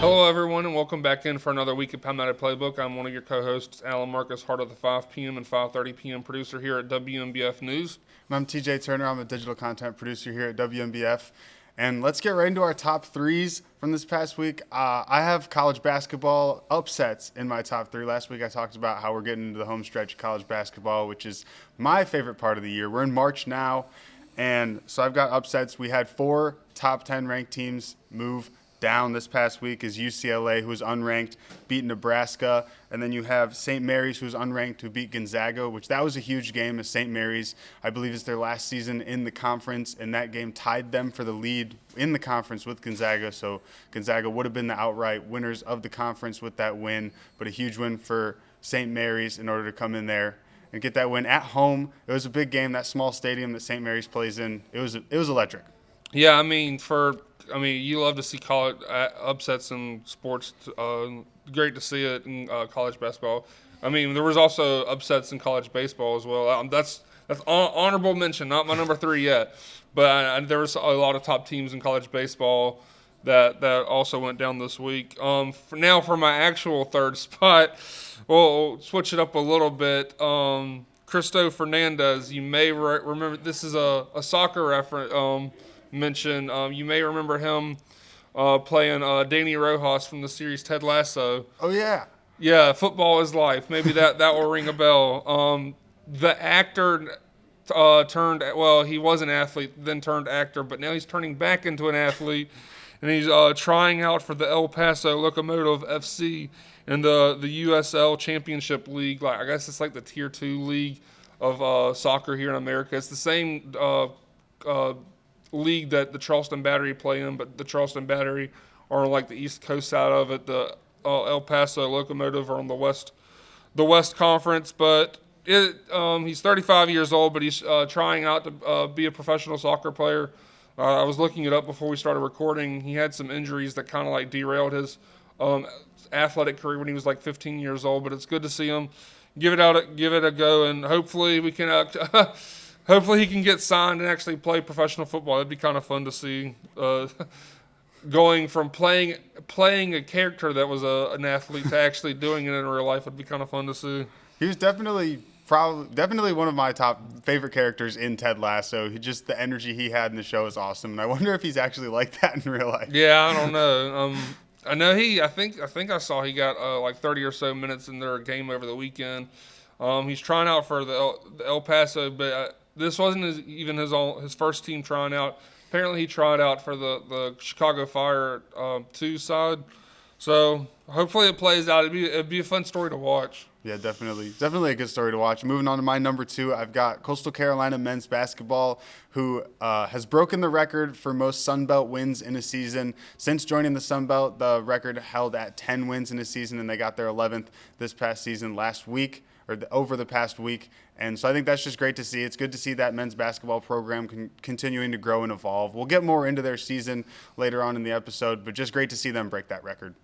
Hello, everyone, and welcome back in for another week of Palmetto Playbook. I'm one of your co-hosts, Alan Marcus, Heart of the 5 p.m. and 5:30 p.m. producer here at WMBF News. And I'm TJ Turner. I'm a digital content producer here at WMBF. And let's get right into our top threes from this past week. I have college basketball upsets in my top three. Last week I talked about how we're getting into the home stretch of college basketball, which is my favorite part of the year. We're in March now, and so I've got upsets. We had 4 top 10 ranked teams move down this past week is UCLA, who's unranked, beat Nebraska. And then you have St. Mary's, who's unranked, who beat Gonzaga, which that was a huge game as St. Mary's, I believe, is their last season in the conference. And that game tied them for the lead in the conference with Gonzaga. So Gonzaga would have been the outright winners of the conference with that win. But a huge win for St. Mary's in order to come in there and get that win at home. It was a big game, that small stadium that St. Mary's plays in. It was electric. Yeah, you love to see college upsets in sports. Great to see it in college basketball. There was also upsets in college baseball as well. That's honorable mention, not my number 3 yet. But there was a lot of top teams in college baseball that also went down this week. For my actual third spot, we'll switch it up a little bit. Cristo Fernandez, you may remember, this is a soccer reference. Mention. You may remember him playing Danny Rojas from the series Ted Lasso. Oh, yeah. Yeah, football is life. Maybe that will ring a bell. The actor he was an athlete, then turned actor, but now he's turning back into an athlete, and he's trying out for the El Paso Locomotive FC in the USL Championship League. I guess it's like the Tier 2 league of soccer here in America. It's the same league that the Charleston Battery play in, but the Charleston Battery are on like the East Coast side of it. The El Paso Locomotive are on the West Conference. But he's 35 years old, but he's trying out to be a professional soccer player. I was looking it up before we started recording. He had some injuries that kind of like derailed his athletic career when he was like 15 years old. But it's good to see him give it a go, and hopefully we can. Hopefully he can get signed and actually play professional football. That'd be kind of fun to see. Going from playing a character that was an athlete to actually doing it in real life would be kind of fun to see. He was definitely one of my top favorite characters in Ted Lasso. The energy he had in the show is awesome, and I wonder if he's actually like that in real life. Yeah, I don't know. I know I think I saw he got like 30 or so minutes in their game over the weekend. He's trying out for the El Paso, but this wasn't his first team trying out. Apparently, he tried out for the Chicago Fire 2 side. So hopefully it plays out. It'd be a fun story to watch. Yeah, definitely a good story to watch. Moving on to my number 2, I've got Coastal Carolina men's basketball, who has broken the record for most Sun Belt wins in a season. Since joining the Sun Belt, the record held at 10 wins in a season, and they got their 11th this past season over the past week. And so I think that's just great to see. It's good to see that men's basketball program continuing to grow and evolve. We'll get more into their season later on in the episode, but just great to see them break that record.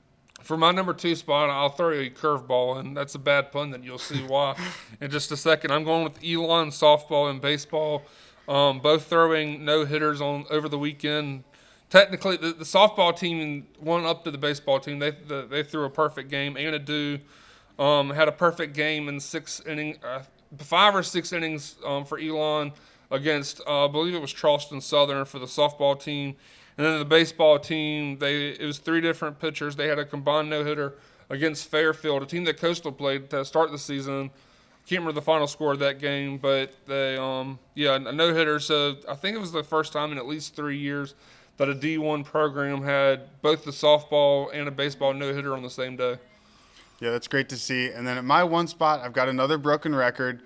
For my number 2 spot, I'll throw you a curveball, and that's a bad pun that you'll see why in just a second. I'm going with Elon softball and baseball, both throwing no-hitters over the weekend. Technically, the softball team won up to the baseball team. They threw a perfect game. Anadu had a perfect game in 5 or 6 innings for Elon against, I believe it was Charleston Southern for the softball team. And then the baseball team, it was 3 different pitchers. They had a combined no-hitter against Fairfield, a team that Coastal played to start the season. Can't remember the final score of that game, but they, a no-hitter. So I think it was the first time in at least 3 years that a D1 program had both the softball and a baseball no-hitter on the same day. Yeah, that's great to see. And then at my 1 spot, I've got another broken record.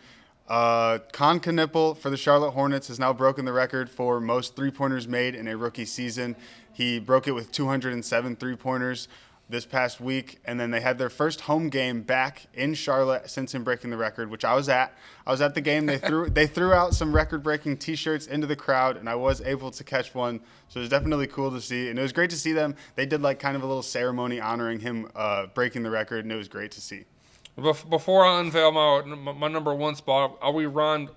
Con Knippel for the Charlotte Hornets has now broken the record for most three-pointers made in a rookie season. He broke it with 207 three-pointers this past week, and then they had their first home game back in Charlotte since him breaking the record, which I was at. I was at the game. They threw out some record-breaking T-shirts into the crowd, and I was able to catch one. So it was definitely cool to see, and it was great to see them. They did like kind of a little ceremony honoring him breaking the record, and it was great to see. Before I unveil my number 1 spot, I'll rewind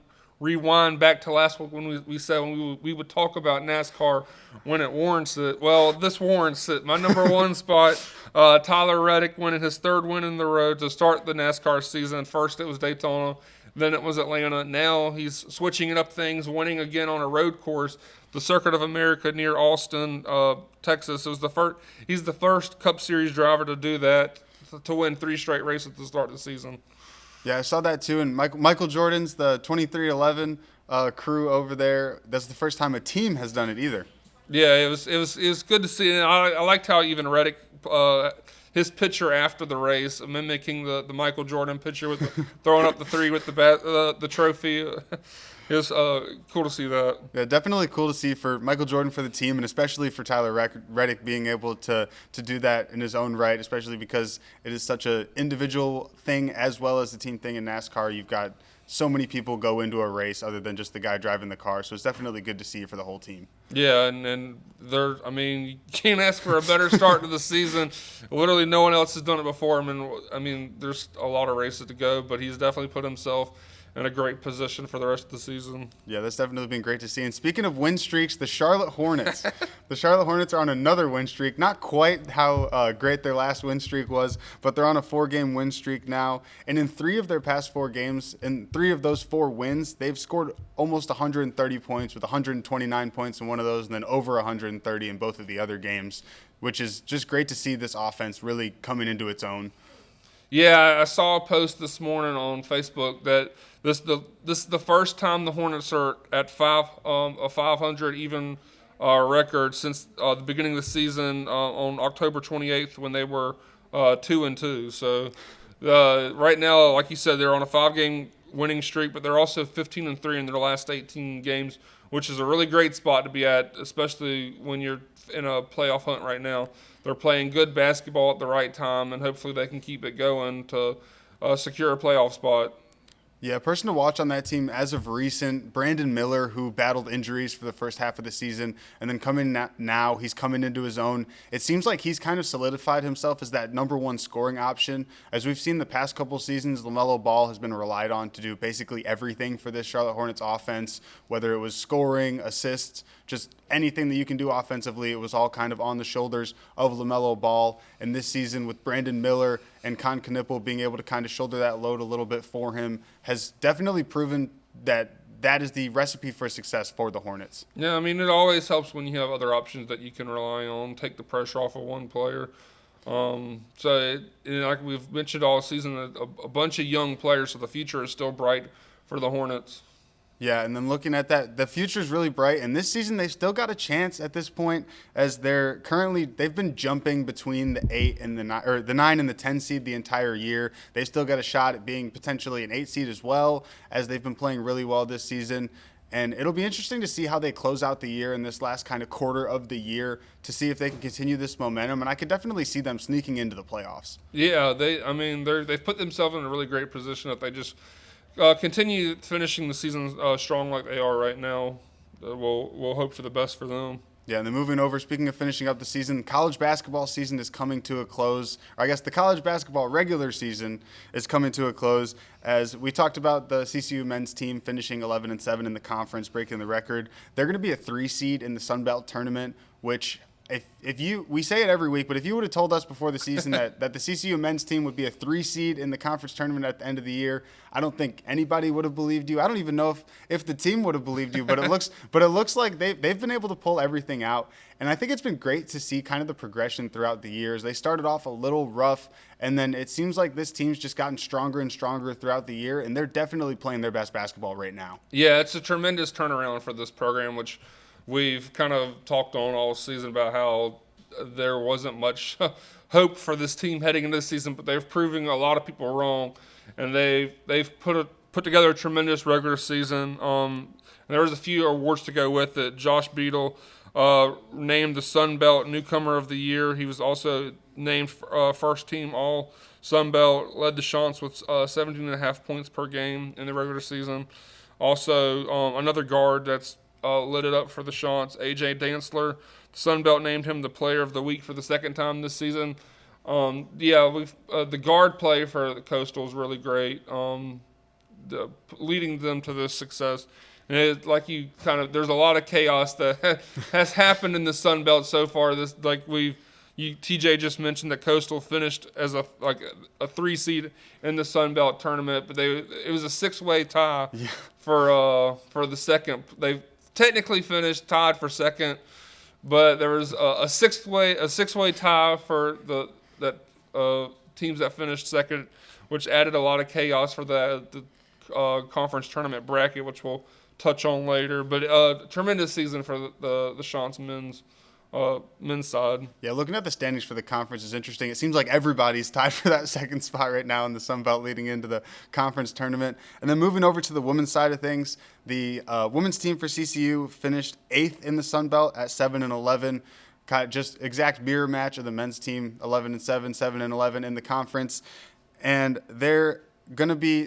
rewind back to last week when we said we would talk about NASCAR when it warrants it. Well, this warrants it. My number one spot, Tyler Reddick winning his third win in the road to start the NASCAR season. First it was Daytona, then it was Atlanta. Now he's switching it up things, winning again on a road course, the Circuit of America near Austin, Texas. It was the first. He's the first Cup Series driver to do that, to win 3 straight races at the start of the season. Yeah, I saw that too. And Michael Jordan's the 2311 crew over there. That's the first time a team has done it either. Yeah, it was good to see. And I liked how even Reddick, his picture after the race, mimicking the Michael Jordan picture with throwing up the 3 with the trophy. It was cool to see that. Yeah, definitely cool to see for Michael Jordan for the team, and especially for Tyler Reddick being able to do that in his own right, especially because it is such an individual thing as well as a team thing in NASCAR. You've got so many people go into a race other than just the guy driving the car, so it's definitely good to see for the whole team. Yeah, and I mean, you can't ask for a better start to the season. Literally no one else has done it before him, and I mean, there's a lot of races to go, but he's definitely put himself in a great position for the rest of the season. Yeah, that's definitely been great to see. And speaking of win streaks, the Charlotte Hornets. The Charlotte Hornets are on another win streak. Not quite how great their last win streak was, but they're on a 4-game win streak now. And in 3 of their past 4 games, in 3 of those 4 wins, they've scored almost 130 points, with 129 points in one of those and then over 130 in both of the other games, which is just great to see this offense really coming into its own. Yeah, I saw a post this morning on Facebook that this is the first time the Hornets are at a 500 even record since the beginning of the season on October 28th when they were 2-2. So right now, like you said, they're on a 5-game winning streak, but they're also 15-3 in their last 18 games, which is a really great spot to be at, especially when you're in a playoff hunt right now. They're playing good basketball at the right time, and hopefully they can keep it going to secure a playoff spot. Yeah, person to watch on that team as of recent, Brandon Miller, who battled injuries for the first half of the season, and then now he's coming into his own. It seems like he's kind of solidified himself as that number 1 scoring option. As we've seen the past couple seasons, LaMelo Ball has been relied on to do basically everything for this Charlotte Hornets offense, whether it was scoring, assists, just anything that you can do offensively. It was all kind of on the shoulders of LaMelo Ball. And this season, with Brandon Miller and Con Knippel being able to kind of shoulder that load a little bit for him, has definitely proven that is the recipe for success for the Hornets. Yeah, I mean, it always helps when you have other options that you can rely on, take the pressure off of one player. Like we've mentioned all season, a bunch of young players, so the future is still bright for the Hornets. Yeah, and then looking at that, the future is really bright. And this season, they've still got a chance at this point, as they've been jumping between the 8 and the 9, or the 9 and the 10 seed the entire year. They still got a shot at being potentially an 8 seed as well, as they've been playing really well this season. And it'll be interesting to see how they close out the year in this last kind of quarter of the year to see if they can continue this momentum. And I could definitely see them sneaking into the playoffs. Yeah, they've put themselves in a really great position if they just continue finishing the season strong like they are right now. We'll hope for the best for them. Yeah, and then moving over, speaking of finishing up the season, college basketball season is coming to a close. Or I guess the college basketball regular season is coming to a close. As we talked about the CCU men's team finishing 11-7 in the conference, breaking the record. They're going to be a 3 seed in the Sun Belt tournament, which we say it every week, but if you would have told us before the season that the CCU men's team would be a 3 seed in the conference tournament at the end of the year, I don't think anybody would have believed you. I don't even know if the team would have believed you, but it looks like they've been able to pull everything out. And I think it's been great to see kind of the progression throughout the years. They started off a little rough, and then it seems like this team's just gotten stronger and stronger throughout the year, and they're definitely playing their best basketball right now. Yeah, it's a tremendous turnaround for this program, which we've kind of talked on all season about how there wasn't much hope for this team heading into this season, but they've proven a lot of people wrong, and they've put together a tremendous regular season. And there was a few awards to go with it. Josh Beadle named the Sun Belt Newcomer of the Year. He was also named first team All Sun Belt. Led the Chants with 17.5 points per game in the regular season. Also, another guard that's lit it up for the Chants, A.J. Dantzler. The Sun Belt named him the Player of the Week for the second time this season. The guard play for the Coastal is really great. leading them to this success. And there's a lot of chaos that has happened in the Sun Belt so far. TJ just mentioned that Coastal finished as a 3 seed in the Sun Belt tournament, but it was a 6-way tie for the second. They technically finished tied for second, but there was a six-way tie for the teams that finished second, which added a lot of chaos for the conference tournament bracket, which we'll touch on later. But tremendous season for the Chance men's side. Yeah, looking at the standings for the conference is interesting. It seems like everybody's tied for that second spot right now in the Sun Belt leading into the conference tournament. And then moving over to the women's side of things, the women's team for CCU finished 8th in the Sun Belt at 7-11. Just exact mirror match of the men's team, 11-7, 7-11 in the conference. And they're gonna be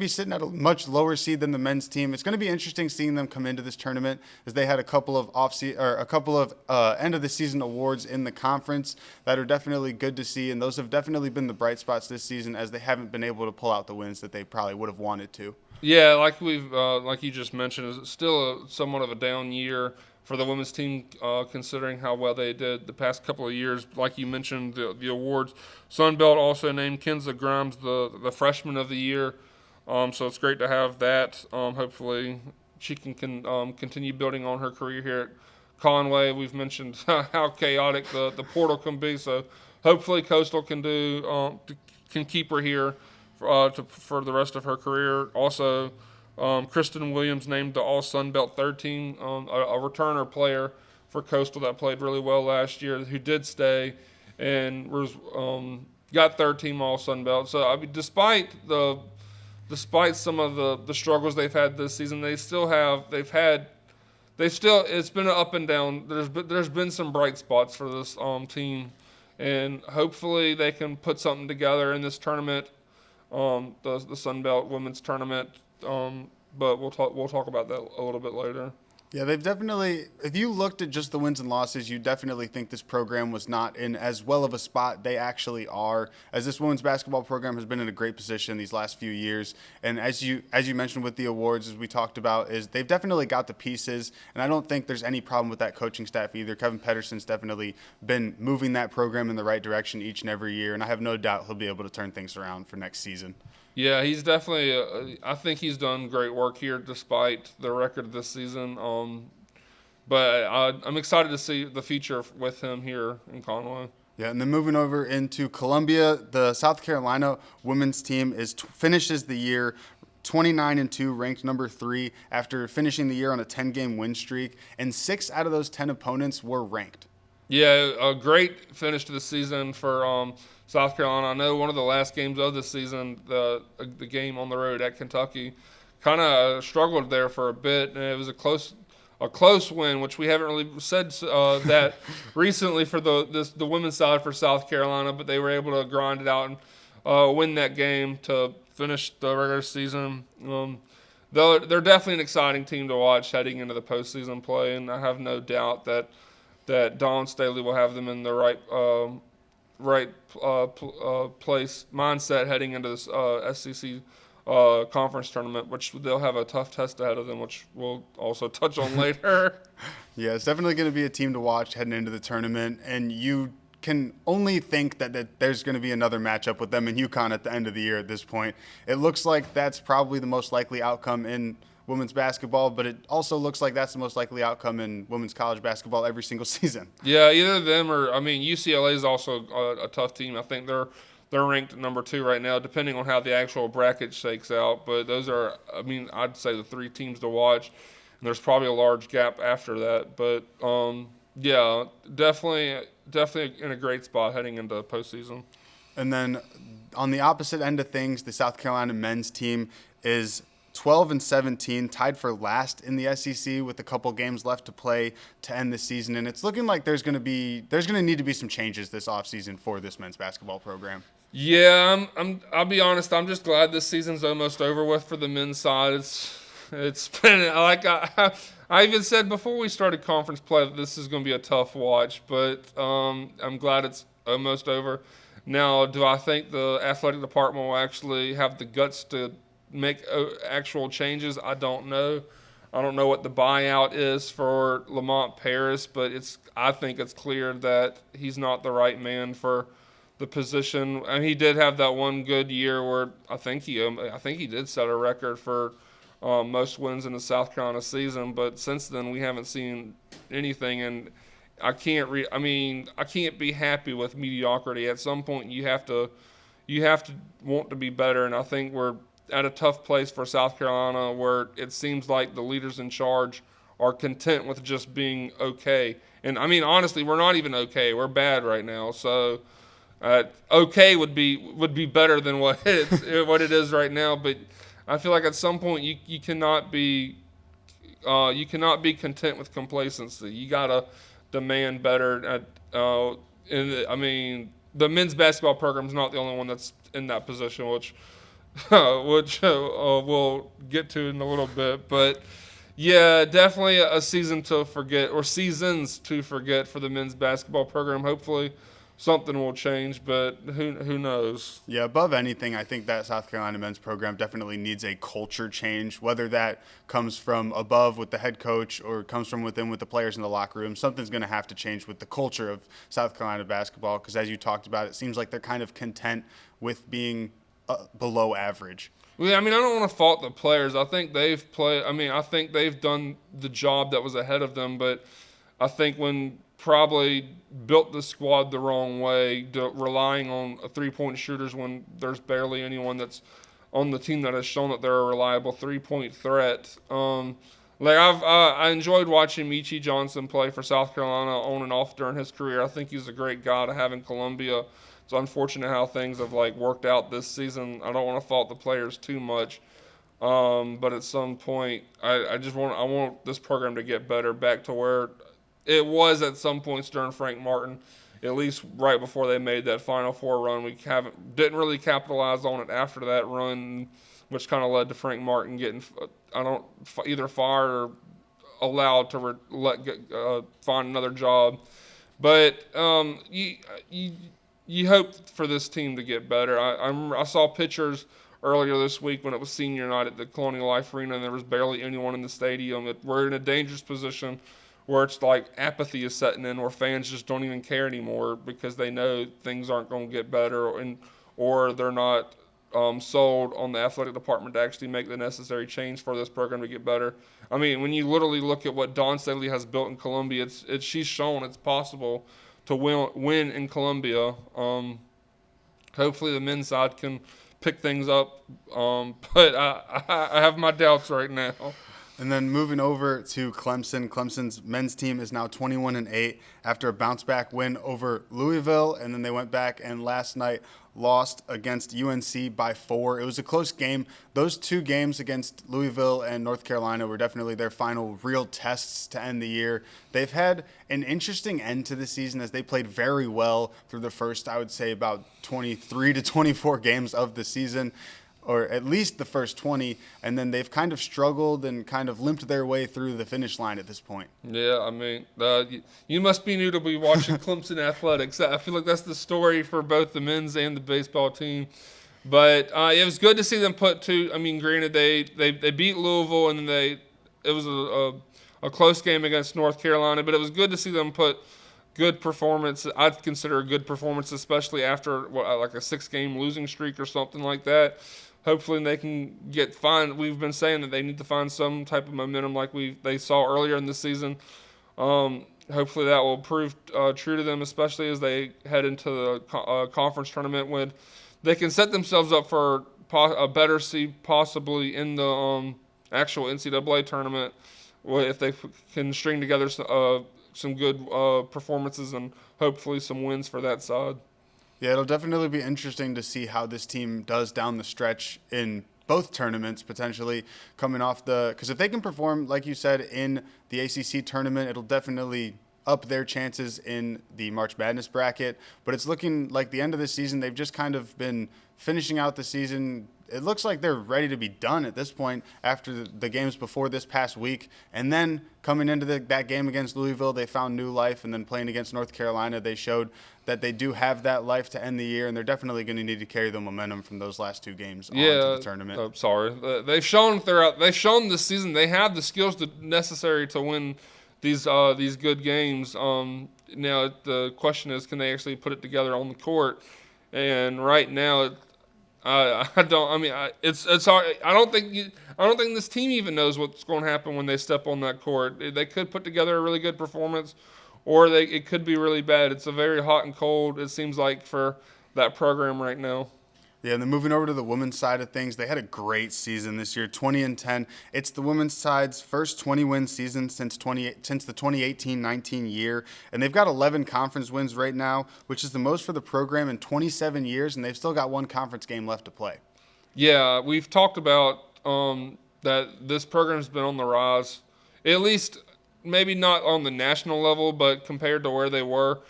sitting at a much lower seed than the men's team. It's gonna be interesting seeing them come into this tournament, as they had a couple of end of the season awards in the conference that are definitely good to see, and those have definitely been the bright spots this season, as they haven't been able to pull out the wins that they probably would have wanted to. Yeah, like you just mentioned, it's still somewhat of a down year for the women's team, considering how well they did the past couple of years. Like you mentioned, the awards. Sun Belt also named Kenza Grimes the freshman of the year, so it's great to have that. Hopefully she can continue building on her career here at Conway. We've mentioned how chaotic the portal can be, so hopefully Coastal can keep her here for the rest of her career. Also, Kristen Williams named the All-Sun Belt third team, a returner player for Coastal that played really well last year, who did stay and got third team All-Sun Belt. So I mean, despite some of the struggles they've had this season, it's been an up and down. There's been some bright spots for this team, and hopefully they can put something together in this tournament, the Sun Belt Women's Tournament. But we'll talk about that a little bit later. Yeah, they've definitely, if you looked at just the wins and losses, you definitely think this program was not in as well of a spot they actually are, as this women's basketball program has been in a great position these last few years. And as you mentioned with the awards, as we talked about, is they've definitely got the pieces, and I don't think there's any problem with that coaching staff either. Kevin Pedersen's definitely been moving that program in the right direction each and every year, and I have no doubt he'll be able to turn things around for next season. Yeah, he's definitely. I think he's done great work here, despite the record this season. But I'm excited to see the future with him here in Conway. Yeah, and then moving over into Columbia, the South Carolina women's team finishes the year 29-2, ranked number 3 after finishing the year on a 10-game win streak, and 6 out of those 10 opponents were ranked. Yeah, a great finish to the season for South Carolina. I know one of the last games of the season, the game on the road at Kentucky, kind of struggled there for a bit, and it was a close win, which we haven't really said that recently for the women's side for South Carolina, but they were able to grind it out and win that game to finish the regular season. They're definitely an exciting team to watch heading into the postseason play, and I have no doubt that Dawn Staley will have them in the right place mindset heading into this SEC conference tournament, which they'll have a tough test ahead of them, which we'll also touch on later. Yeah, it's definitely going to be a team to watch heading into the tournament, and you can only think that there's going to be another matchup with them and UConn at the end of the year at this point. It looks like that's probably the most likely outcome in women's basketball, but it also looks like that's the most likely outcome in women's college basketball every single season. Yeah, either them or, I mean, UCLA is also a tough team. I think they're ranked number 2 right now, depending on how the actual bracket shakes out. But those are, I mean, I'd say the 3 teams to watch. And there's probably a large gap after that. But, yeah, definitely in a great spot heading into the postseason. And then on the opposite end of things, the South Carolina men's team is 12-17, tied for last in the SEC with a couple games left to play to end the season. And it's looking like there's going to need to be some changes this offseason for this men's basketball program. Yeah, I'll be honest. I'm just glad this season's almost over with for the men's side. It's been like I even said before we started conference play that this is going to be a tough watch, but I'm glad it's almost over. Now, do I think the athletic department will actually have the guts to make actual changes, I don't know. I don't know what the buyout is for Lamont Paris, but I think it's clear that he's not the right man for the position. And he did have that one good year where I think he did set a record for most wins in the South Carolina season. But since then, we haven't seen anything, and I can't be happy with mediocrity. At some point, you have to want to be better, and I think we're at a tough place for South Carolina where it seems like the leaders in charge are content with just being okay. And I mean, honestly, we're not even okay. We're bad right now. So okay would be better than what it is right now. But I feel like at some point you cannot be content with complacency. You gotta demand better. I mean, the men's basketball program is not the only one that's in that position, which we'll get to in a little bit. But yeah, definitely a seasons to forget for the men's basketball program. Hopefully something will change, but who knows? Yeah, above anything, I think that South Carolina men's program definitely needs a culture change, whether that comes from above with the head coach or comes from within with the players in the locker room. Something's going to have to change with the culture of South Carolina basketball because, as you talked about, it seems like they're kind of content with being below average. Well, I mean, I don't want to fault the players. I think they've done the job that was ahead of them, but I think when probably built the squad the wrong way, relying on three-point shooters when there's barely anyone that's on the team that has shown that they're a reliable three-point threat. I enjoyed watching Michi Johnson play for South Carolina on and off during his career. I think he's a great guy to have in Columbia. It's unfortunate how things have worked out this season. I don't want to fault the players too much, but at some point, I want this program to get better, back to where it was at some points during Frank Martin, at least right before they made that Final Four run. We didn't really capitalize on it after that run, which kind of led to Frank Martin getting either fired or allowed to find another job. But you hope for this team to get better. I saw pictures earlier this week when it was senior night at the Colonial Life Arena, and there was barely anyone in the stadium. We're in a dangerous position where it's like apathy is setting in, where fans just don't even care anymore because they know things aren't going to get better, or they're not sold on the athletic department to actually make the necessary change for this program to get better. I mean, when you literally look at what Dawn Staley has built in Columbia, she's shown it's possible to win in Columbia. Hopefully the men's side can pick things up, but I have my doubts right now. And then moving over to Clemson. Clemson's men's team is now 21-8 after a bounce-back win over Louisville, and then they went back and last night lost against UNC by 4. It was a close game. Those two games against Louisville and North Carolina were definitely their final real tests to end the year. They've had an interesting end to the season as they played very well through the first, I would say, about 23 to 24 games of the season, or at least the first 20, and then they've kind of struggled and kind of limped their way through the finish line at this point. Yeah, I mean, you must be new to be watching Clemson athletics. I feel like that's the story for both the men's and the baseball team. But it was good to see them put two. I mean, granted, they beat Louisville, and it was a close game against North Carolina, but it was good to see them put good performance. I'd consider a good performance, especially after like a 6-game losing streak or something like that. Hopefully they can we've been saying that they need to find some type of momentum like they saw earlier in the season. Hopefully that will prove true to them, especially as they head into the conference tournament when they can set themselves up for a better seed possibly in the actual NCAA tournament if they can string together some good performances and hopefully some wins for that side. Yeah, it'll definitely be interesting to see how this team does down the stretch in both tournaments, potentially coming off because if they can perform, like you said, in the ACC tournament, it'll definitely up their chances in the March Madness bracket. But it's looking like the end of the season, they've just kind of been finishing out the season, it looks like they're ready to be done at this point after the games before this past week. And then coming into that game against Louisville, they found new life. And then playing against North Carolina, they showed that they do have that life to end the year. And they're definitely going to need to carry the momentum from those last two games on to the tournament. They've shown they've shown this season they have the skills necessary to win these good games. Now the question is, can they actually put it together on the court? And right now, it's hard. I don't think this team even knows what's going to happen when they step on that court. They could put together a really good performance, or it could be really bad. It's a very hot and cold, it seems like, for that program right now. Yeah, and then moving over to the women's side of things, they had a great season this year, 20-10. It's the women's side's first 20-win season since the 2018-19 year, and they've got 11 conference wins right now, which is the most for the program in 27 years, and they've still got one conference game left to play. Yeah, we've talked about that this program's been on the rise, at least maybe not on the national level, but compared to where they were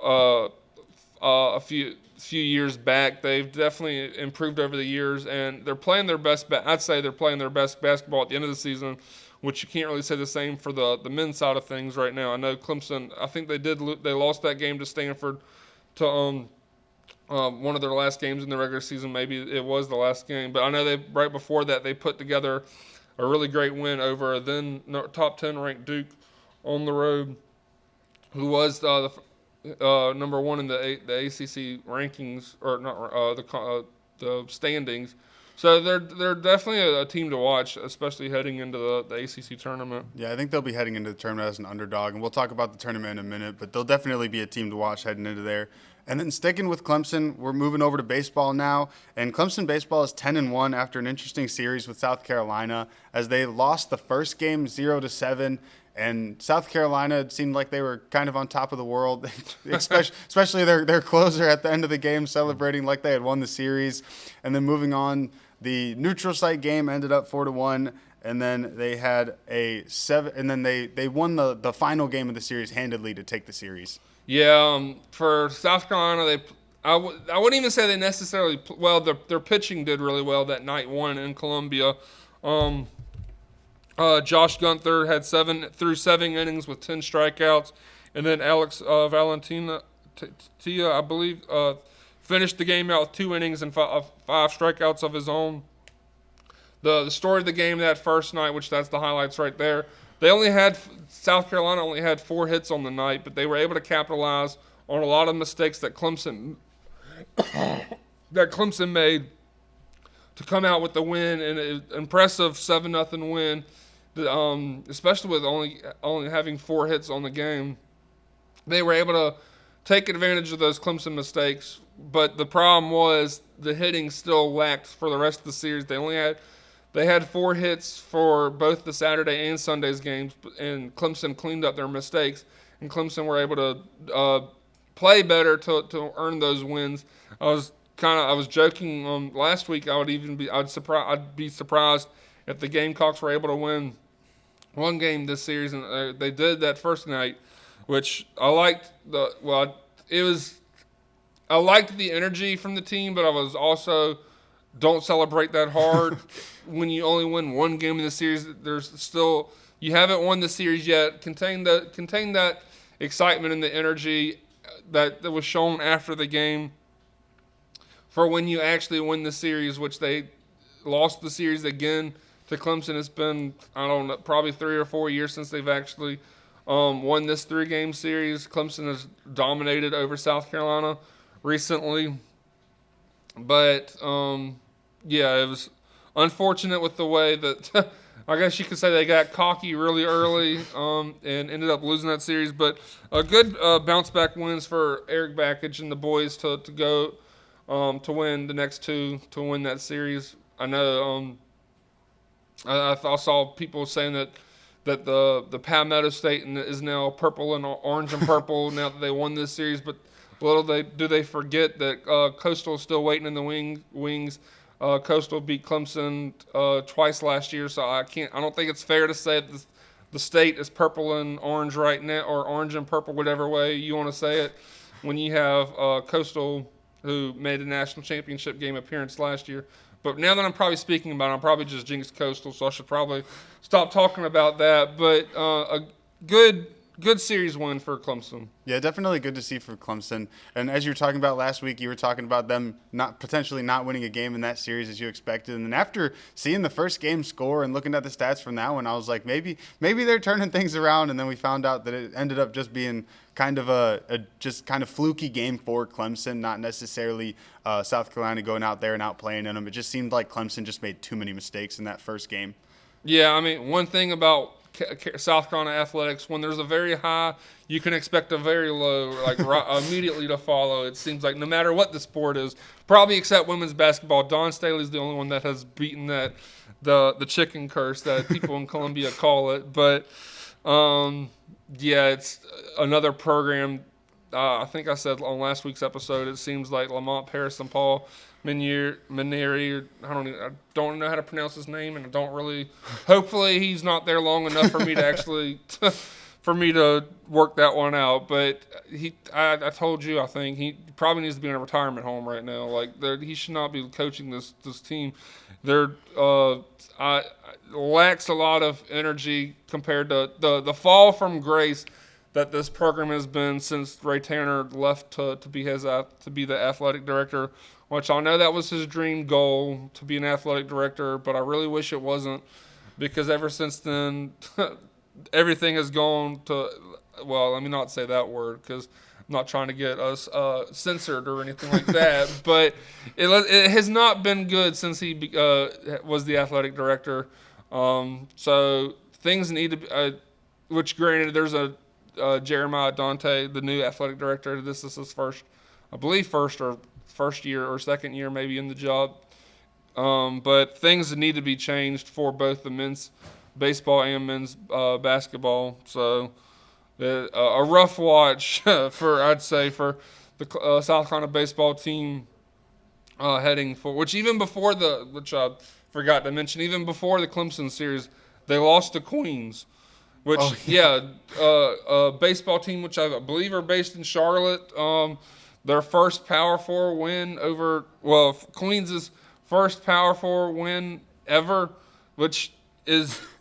a few years back, they've definitely improved over the years, and they're playing their best. I'd say they're playing their best basketball at the end of the season, which you can't really say the same for the men's side of things right now. I know Clemson. I think they lost that game to Stanford, to one of their last games in the regular season. Maybe it was the last game, but I know right before that they put together a really great win over a then top 10 ranked Duke on the road, who was number one in the ACC rankings, or not the standings. So they're definitely a team to watch, especially heading into the ACC tournament. Yeah, I think they'll be heading into the tournament as an underdog, and we'll talk about the tournament in a minute, but they'll definitely be a team to watch heading into there. And then sticking with Clemson, we're moving over to baseball now, and Clemson baseball is 10-1 after an interesting series with South Carolina, as they lost the first game 0-7. And South Carolina seemed like they were kind of on top of the world, especially their closer at the end of the game celebrating like they had won the series. And then moving on, the neutral site game ended up 4-1, and then they had and then they won the final game of the series handedly to take the series. Yeah, for South Carolina, I wouldn't even say they necessarily their pitching did really well that night one in Columbia. Josh Gunther had 7 innings with 10 strikeouts, and then Alex Valentina, I believe, finished the game out with 2 innings and 5 strikeouts of his own. The story of the game that first night, which that's the highlights right there, South Carolina only had 4 hits on the night, but they were able to capitalize on a lot of mistakes that Clemson made to come out with the win, and an impressive 7-0 win. Especially with only having 4 hits on the game, they were able to take advantage of those Clemson mistakes. But the problem was the hitting still lacked for the rest of the series. They had 4 hits for both the Saturday and Sunday's games, and Clemson cleaned up their mistakes, and Clemson were able to play better to earn those wins. I was joking last week. I'd be surprised if the Gamecocks were able to win one game this series, and they did that first night, which I liked. I liked the energy from the team, but I was also, don't celebrate that hard when you only win one game in the series. You haven't won the series yet. Contain that excitement and the energy that was shown after the game for when you actually win the series, which they lost the series again to Clemson. It's been, I don't know, probably 3 or 4 years since they've actually won this 3-game series. Clemson has dominated over South Carolina recently. But, it was unfortunate with the way that I guess you could say they got cocky really early and ended up losing that series. But a good bounce-back wins for Eric Bakich and the boys to go to win the next 2 to win that series. I know I saw people saying that the Palmetto State is now purple and orange and purple now that they won this series, but little do they forget that Coastal is still waiting in the wings. Coastal beat Clemson twice last year, so I don't think it's fair to say that the state is purple and orange right now, or orange and purple, whatever way you want to say it, when you have Coastal, who made a national championship game appearance last year, But now that I'm probably speaking about it, I'm probably just jinxed Coastal, so I should probably stop talking about that. But a good series win for Clemson. Yeah, definitely good to see for Clemson. And as you were talking about last week, you were talking about them potentially not winning a game in that series as you expected. And then after seeing the first game score and looking at the stats from that one, I was like, maybe they're turning things around. And then we found out that it ended up just being kind of a just kind of fluky game for Clemson, not necessarily South Carolina going out there and outplaying them. It just seemed like Clemson just made too many mistakes in that first game. Yeah, I mean, one thing about South Carolina athletics, when there's a very high, you can expect a very low, like immediately to follow. It seems like no matter what the sport is, probably except women's basketball, Dawn Staley's the only one that has beaten that the chicken curse that people in Columbia call it. But yeah, it's another program. I think I said on last week's episode, it seems like Lamont Paris and Paul Maneri. I don't know how to pronounce his name, and I don't really. Hopefully, he's not there long enough for me to actually for me to work that one out. But I told you, I think he probably needs to be in a retirement home right now. Like he should not be coaching this team. They're lacks a lot of energy compared to the fall from grace that this program has been since Ray Tanner left to be the athletic director, which I know that was his dream goal, to be an athletic director, but I really wish it wasn't, because ever since then everything has gone to, well, let me not say that word because I'm not trying to get us censored or anything like that, but it has not been good since he was the athletic director. So things need to be, which granted, there's a Jeremiah Dante, the new athletic director. This is his first year or second year maybe in the job. But things need to be changed for both the men's baseball and men's basketball. So a rough watch I'd say for the South Carolina baseball team heading for, which I forgot to mention, even before the Clemson series, they lost to Queens. Which, a baseball team, which I believe are based in Charlotte. Their first Power 4 win Queens' first Power 4 win ever, which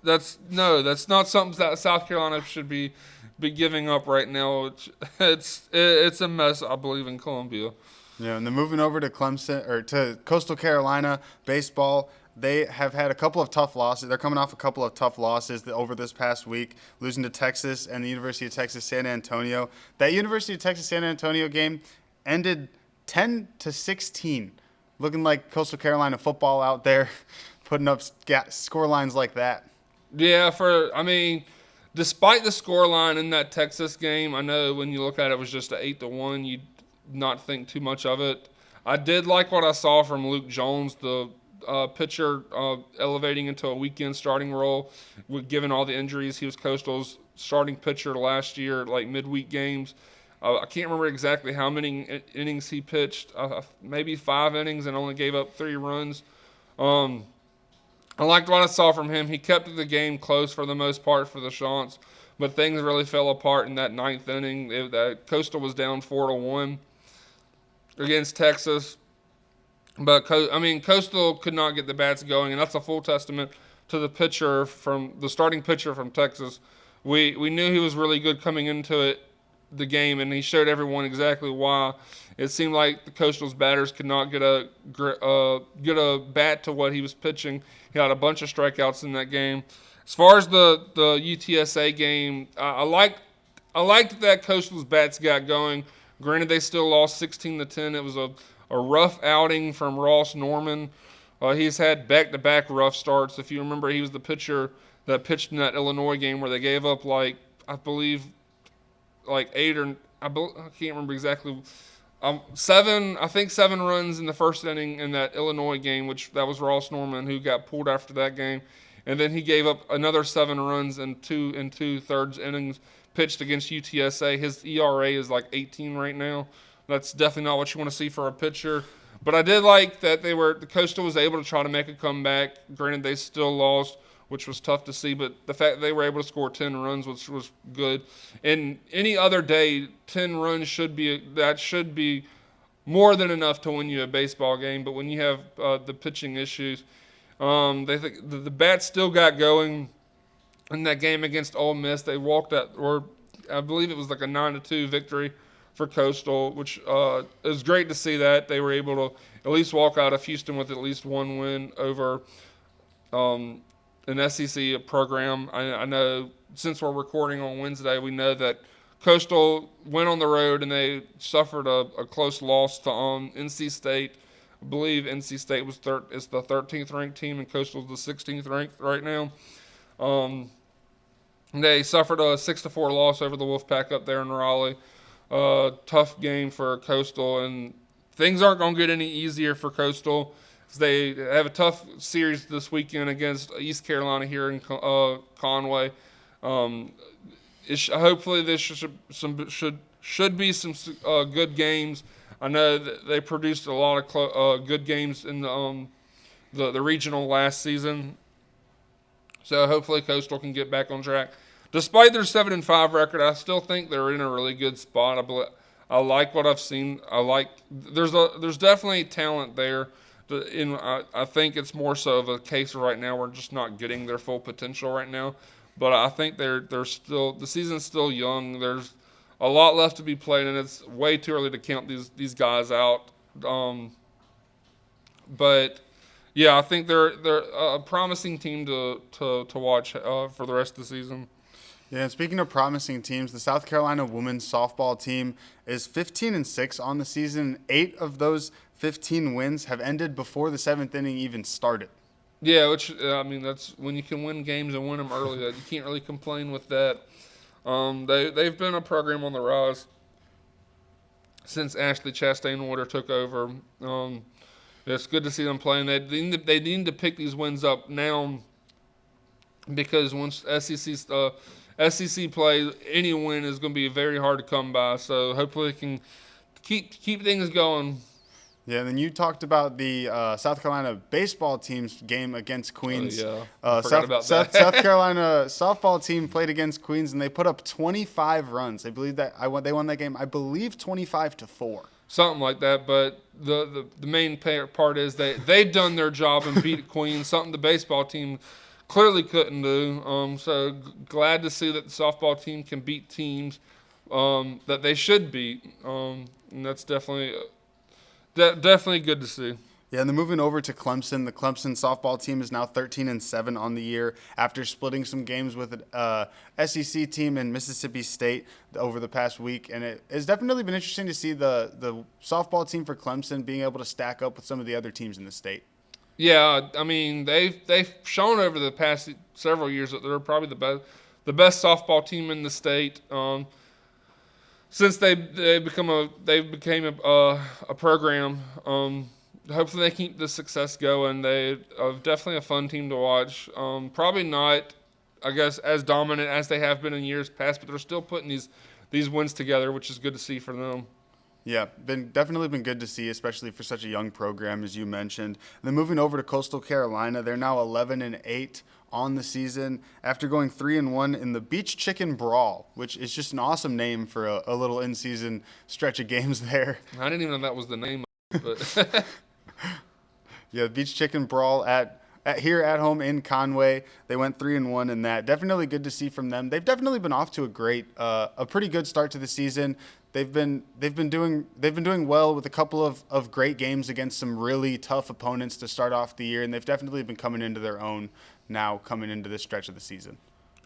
that's not something that South Carolina should be giving up right now. It's a mess, I believe, in Columbia. Yeah, and then moving over to Clemson or to Coastal Carolina baseball. They have had a couple of tough losses. They're coming off a couple of tough losses over this past week, losing to Texas and the University of Texas San Antonio. That University of Texas San Antonio game ended 10-16, looking like Coastal Carolina football out there, putting up score lines like that. Yeah, despite the score line in that Texas game, I know when you look at it was just an 8-1, you'd not think too much of it. I did like what I saw from Luke Jones, the pitcher, elevating into a weekend starting role, given all the injuries. He was Coastal's starting pitcher last year, like midweek games. I can't remember exactly how many innings he pitched, maybe 5 innings, and only gave up 3 runs. I liked what I saw from him. He kept the game close for the most part for the Chants, but things really fell apart in that 9th inning. Coastal was down 4-1 against Texas. But Coastal could not get the bats going, and that's a full testament to the starting pitcher from Texas. We knew he was really good coming into the game, and he showed everyone exactly why. It seemed like the Coastal's batters could not get a bat to what he was pitching. He had a bunch of strikeouts in that game. As far as the UTSA game, I liked that Coastal's bats got going. Granted, they still lost 16-10. It was a rough outing from Ross Norman. He's had back-to-back rough starts. If you remember, he was the pitcher that pitched in that Illinois game where they gave up, I can't remember exactly, 7 runs in the first inning in that Illinois game, that was Ross Norman, who got pulled after that game. And then he gave up another 7 runs in 2/3 innings pitched against UTSA. His ERA is like 18 right now. That's definitely not what you want to see for a pitcher. But I did like that the Coastal was able to try to make a comeback. Granted, they still lost, which was tough to see, but the fact that they were able to score 10 runs was good. And any other day, 10 runs should be more than enough to win you a baseball game. But when you have the pitching issues, they think the bats still got going in that game against Ole Miss. They walked out, or I believe it was like a 9-2 victory for Coastal, which it was great to see that they were able to at least walk out of Houston with at least one win over an SEC program. I know since we're recording on Wednesday, we know that Coastal went on the road and they suffered a close loss to NC State. I believe NC State is the 13th ranked team and Coastal's the 16th ranked right now. They suffered a 6-4 loss over the Wolfpack up there in Raleigh. Tough game for Coastal, and things aren't going to get any easier for Coastal. They have a tough series this weekend against East Carolina here in Conway. Hopefully, this should be some good games. I know that they produced a lot of good games in the regional last season. So hopefully Coastal can get back on track. Despite their 7-5 record, I still think they're in a really good spot. I like what I've seen. There's definitely talent there. I think it's more so of a case of right now we're just not getting their full potential right now. But I think they're still, the season's still young. There's a lot left to be played, and it's way too early to count these guys out. But yeah, I think they're a promising team to watch for the rest of the season. Yeah, and speaking of promising teams, the South Carolina women's softball team is 15-6 on the season. 8 of those 15 wins have ended before the 7th inning even started. Yeah, which that's when you can win games and win them early. You can't really complain with that. They've been a program on the rise since Ashley Chastain-Water took over. It's good to see them playing. They need to pick these wins up now because once SEC play, any win is going to be very hard to come by. So hopefully they can keep things going. Yeah, and then you talked about the South Carolina baseball team's game against Queens. I forgot about that. South Carolina softball team played against Queens, and they put up 25 runs. I believe they won that game, I believe, 25-4. Something like that, but the main part is they've done their job and beat Queens, something the baseball team clearly couldn't do. So glad to see that the softball team can beat teams that they should beat, and that's definitely good to see. Yeah, and then moving over to Clemson, the Clemson softball team is now 13-7 on the year after splitting some games with an SEC team in Mississippi State over the past week. And it has definitely been interesting to see the softball team for Clemson being able to stack up with some of the other teams in the state. Yeah, I mean they've shown over the past several years that they're probably the best softball team in the state. Since they became a program. Hopefully they keep the success going. They are definitely a fun team to watch. Probably not, I guess, as dominant as they have been in years past, but they're still putting these wins together, which is good to see for them. Yeah, definitely been good to see, especially for such a young program, as you mentioned. And then moving over to Coastal Carolina, they're now 11-8 on the season after going 3-1 in the Beach Chicken Brawl, which is just an awesome name for a little in-season stretch of games there. I didn't even know that was the name of it, but yeah, Beach Chicken Brawl at here at home in Conway. They went 3-1 in that. Definitely good to see from them. They've definitely been off to a pretty good start to the season. They've been doing well with a couple of great games against some really tough opponents to start off the year, and they've definitely been coming into their own now coming into this stretch of the season.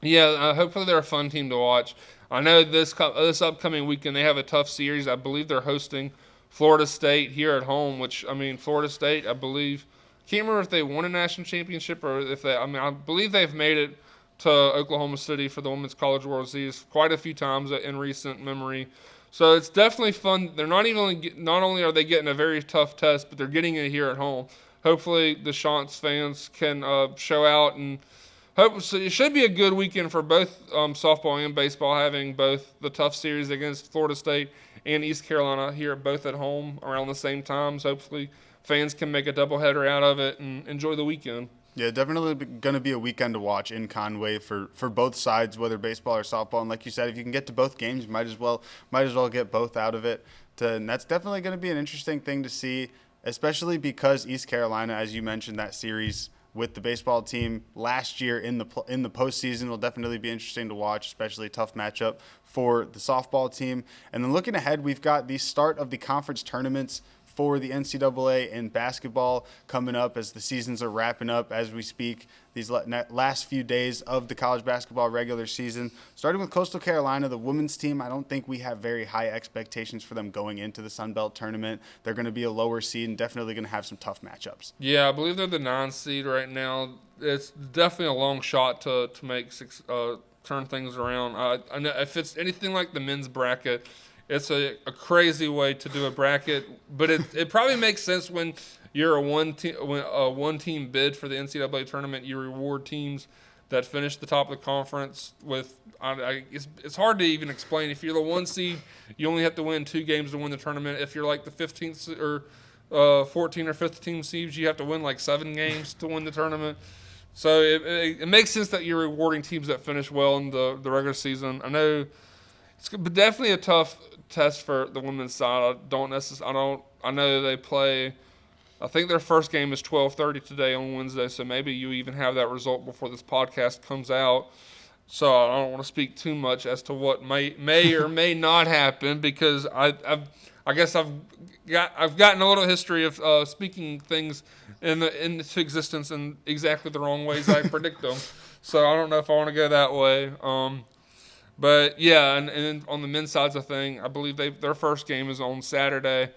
Yeah, hopefully they're a fun team to watch. I know this upcoming weekend they have a tough series. I believe they're hosting Florida State here at home, which, I mean, Florida State, I believe, can't remember if they won a national championship or if I believe they've made it to Oklahoma City for the Women's College World Series quite a few times in recent memory. So it's definitely fun. They're not only are they getting a very tough test, but they're getting it here at home. Hopefully the Chants fans can show out and so it should be a good weekend for both softball and baseball, having both the tough series against Florida State and East Carolina here both at home around the same time. So hopefully fans can make a doubleheader out of it and enjoy the weekend. Yeah, definitely going to be a weekend to watch in Conway for both sides, whether baseball or softball. And like you said, if you can get to both games, you might as well get both out of it. And that's definitely going to be an interesting thing to see, especially because East Carolina, as you mentioned, that series with the baseball team last year in the postseason will definitely be interesting to watch, especially a tough matchup for the softball team. And then looking ahead, we've got the start of the conference tournaments for the NCAA in basketball coming up as the seasons are wrapping up as we speak. These last few days of the college basketball regular season, starting with Coastal Carolina, the women's team. I don't think we have very high expectations for them going into the Sun Belt tournament. They're going to be a lower seed and definitely going to have some tough matchups. Yeah, I believe they're the 9 seed right now. It's definitely a long shot to make turn things around. I know if it's anything like the men's bracket, it's a crazy way to do a bracket, but it probably makes sense when you're a one team bid for the NCAA tournament. You reward teams that finish the top of the conference with. It's hard to even explain. If you're the 1 seed, you only have to win 2 games to win the tournament. If you're like the 15th or 14 or 15 seeds, you have to win like 7 games to win the tournament. So it makes sense that you're rewarding teams that finish well in the regular season. I know it's definitely a tough test for the women's side. I know they play. I think their first game is 12:30 today on Wednesday, so maybe you even have that result before this podcast comes out. So I don't want to speak too much as to what may or may not happen because I guess I've gotten a little history of speaking things into existence in exactly the wrong ways I predict them. So I don't know if I want to go that way. But yeah, and on the men's side of the thing, I believe their first game is on Saturday.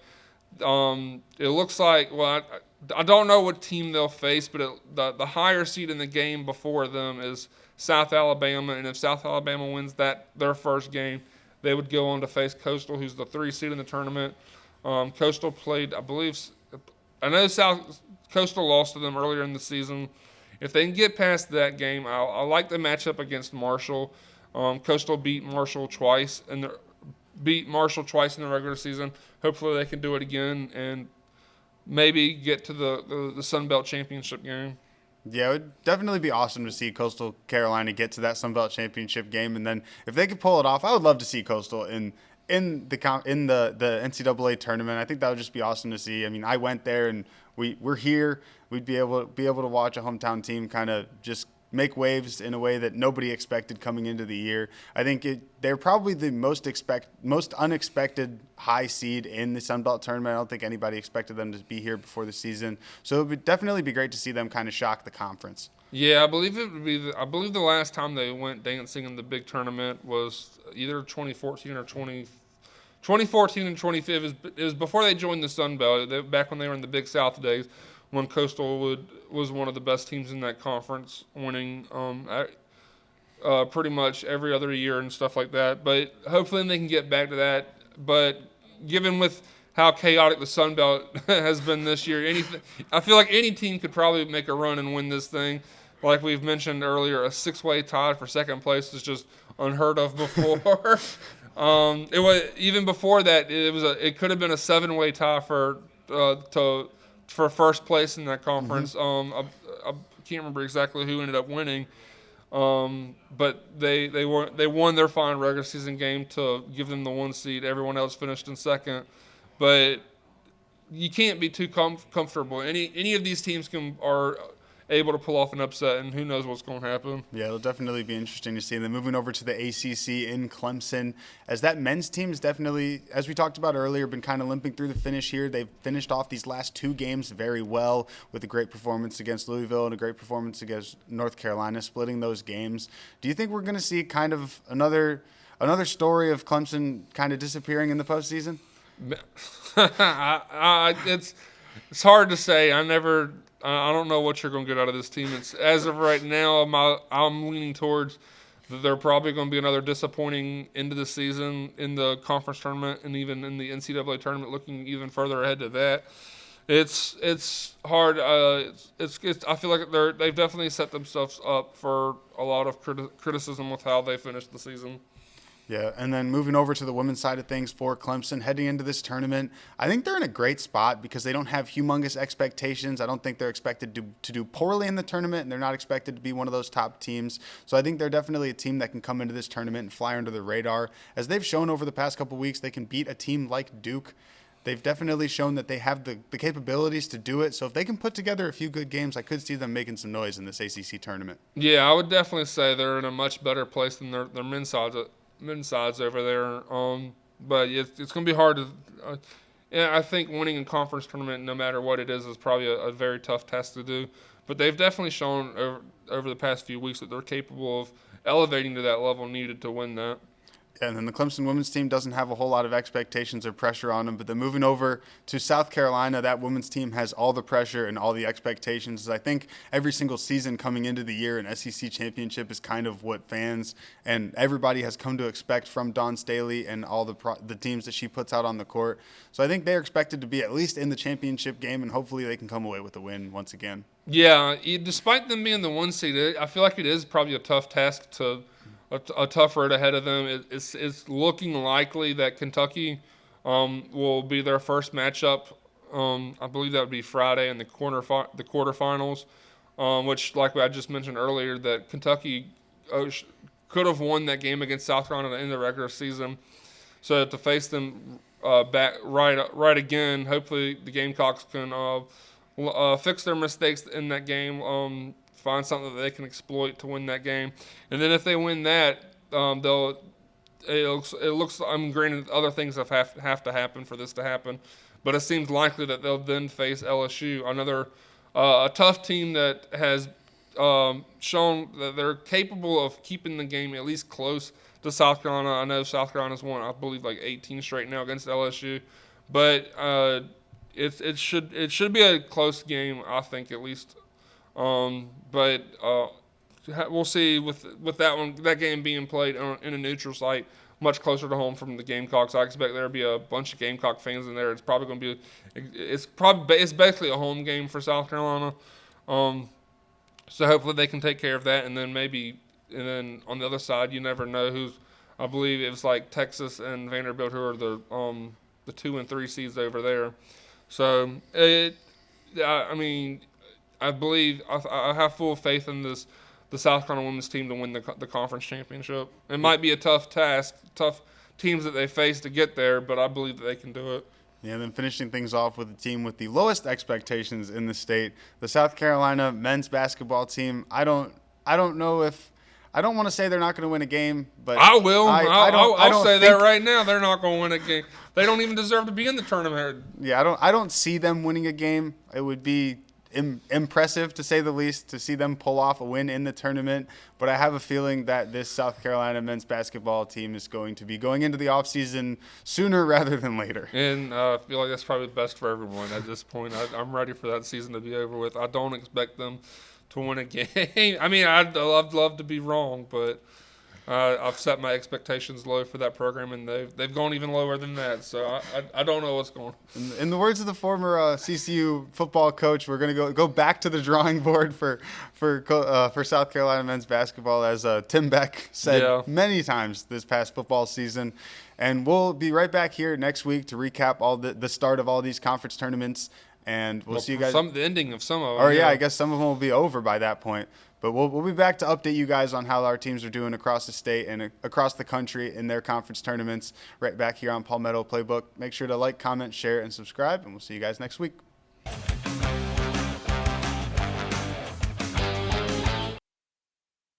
It looks like I don't know what team they'll face, but the higher seed in the game before them is South Alabama, and if South Alabama wins their first game, they would go on to face Coastal, who's the 3 seed in the tournament. Coastal played, I know Coastal lost to them earlier in the season. If they can get past that game, I like the matchup against Marshall. Coastal beat Marshall twice in the regular season. Hopefully they can do it again and maybe get to the Sun Belt Championship game. Yeah, it would definitely be awesome to see Coastal Carolina get to that Sun Belt Championship game, and then if they could pull it off, I would love to see Coastal in the NCAA tournament. I think that would just be awesome to see. I mean, I went there and we're here. We'd be able to watch a hometown team kind of just make waves in a way that nobody expected coming into the year. I think they're probably the most unexpected high seed in the Sun Belt tournament. I don't think anybody expected them to be here before the season. So it would definitely be great to see them kind of shock the conference. Yeah, I believe I believe the last time they went dancing in the big tournament was either 2014 or 2014 and 2015. It was before they joined the Sun Belt. Back when they were in the Big South days, when Coastal was one of the best teams in that conference, winning pretty much every other year and stuff like that. But hopefully they can get back to that. But given with how chaotic the Sun Belt has been this year, I feel like any team could probably make a run and win this thing. Like we've mentioned earlier, a 6-way tie for second place is just unheard of before. It was even before that. It could have been a 7-way tie for first place in that conference. I can't remember exactly who ended up winning, but they won their final regular season game to give them the 1 seed. Everyone else finished in second, but you can't be too comfortable. Any of these teams are able to pull off an upset, and who knows what's going to happen. Yeah, it'll definitely be interesting to see. And then moving over to the ACC in Clemson, as that men's team is definitely, as we talked about earlier, been kind of limping through the finish here. They've finished off these last 2 games very well with a great performance against Louisville and a great performance against North Carolina, splitting those games. Do you think we're going to see kind of another story of Clemson kind of disappearing in the postseason? It's hard to say. I don't know what you're going to get out of this team. As of right now, I'm leaning towards that they're probably going to be another disappointing end of the season in the conference tournament and even in the NCAA tournament, looking even further ahead to that. It's hard. I feel like they've definitely set themselves up for a lot of criticism with how they finished the season. Yeah, and then moving over to the women's side of things for Clemson heading into this tournament, I think they're in a great spot because they don't have humongous expectations. I don't think they're expected to do poorly in the tournament, and they're not expected to be one of those top teams. So I think they're definitely a team that can come into this tournament and fly under the radar. As they've shown over the past couple weeks, they can beat a team like Duke. They've definitely shown that they have the capabilities to do it. So if they can put together a few good games, I could see them making some noise in this ACC tournament. Yeah, I would definitely say they're in a much better place than their men's sides over there. But it's going to be hard to. Yeah, I think winning a conference tournament, no matter what it is probably a very tough task to do. But they've definitely shown over the past few weeks that they're capable of elevating to that level needed to win that. And then the Clemson women's team doesn't have a whole lot of expectations or pressure on them. But then moving over to South Carolina, that women's team has all the pressure and all the expectations. I think every single season coming into the year, an SEC championship is kind of what fans and everybody has come to expect from Dawn Staley and all the teams that she puts out on the court. So I think they're expected to be at least in the championship game, and hopefully they can come away with a win once again. Yeah, despite them being the 1 seed, I feel like it is probably a tough task to. A tough road ahead of them. It's looking likely that Kentucky will be their first matchup. I believe that would be Friday in the quarterfinals, which, like I just mentioned earlier, that Kentucky could have won that game against South Carolina in the regular season. So to face them back right again, hopefully the Gamecocks can fix their mistakes in that game. Find something that they can exploit to win that game, and then if they win that, it looks. I'm granted other things have to happen for this to happen, but it seems likely that they'll then face LSU, another a tough team that has shown that they're capable of keeping the game at least close to South Carolina. I know South Carolina's won, I believe, like 18 straight now against LSU, but it should be a close game, I think, at least. But we'll see with that game being played in a neutral site, much closer to home from the Gamecocks. I expect there to be a bunch of Gamecock fans in there. It's probably going to be it's basically a home game for South Carolina. So hopefully they can take care of that, and then on the other side, you never know who's. I believe it was like Texas and Vanderbilt who are the 2 and 3 seeds over there. So I mean. I believe I have full faith in the South Carolina women's team to win the conference championship. It might be a tough task, tough teams that they face to get there, but I believe that they can do it. Yeah, then finishing things off with the team with the lowest expectations in the state, the South Carolina men's basketball team. I don't know if I don't want to say they're not going to win a game, but I will. I'll say that right now. They're not going to win a game. They don't even deserve to be in the tournament. Yeah, I don't see them winning a game. It would be impressive, to say the least, to see them pull off a win in the tournament. But I have a feeling that this South Carolina men's basketball team is going to be going into the offseason sooner rather than later. And I feel like that's probably best for everyone at this point. I'm ready for that season to be over with. I don't expect them to win a game. I mean, I'd love to be wrong, but I've set my expectations low for that program, and they've gone even lower than that. So I don't know what's going on. In the words of the former CCU football coach, we're going to go back to the drawing board for South Carolina men's basketball, as Tim Beck said many times this past football season. And we'll be right back here next week to recap all the start of all these conference tournaments. And we'll see you guys. The ending of some of them. Or yeah, I guess some of them will be over by that point. But we'll be back to update you guys on how our teams are doing across the state and across the country in their conference tournaments right back here on Palmetto Playbook. Make sure to like, comment, share, and subscribe, and we'll see you guys next week.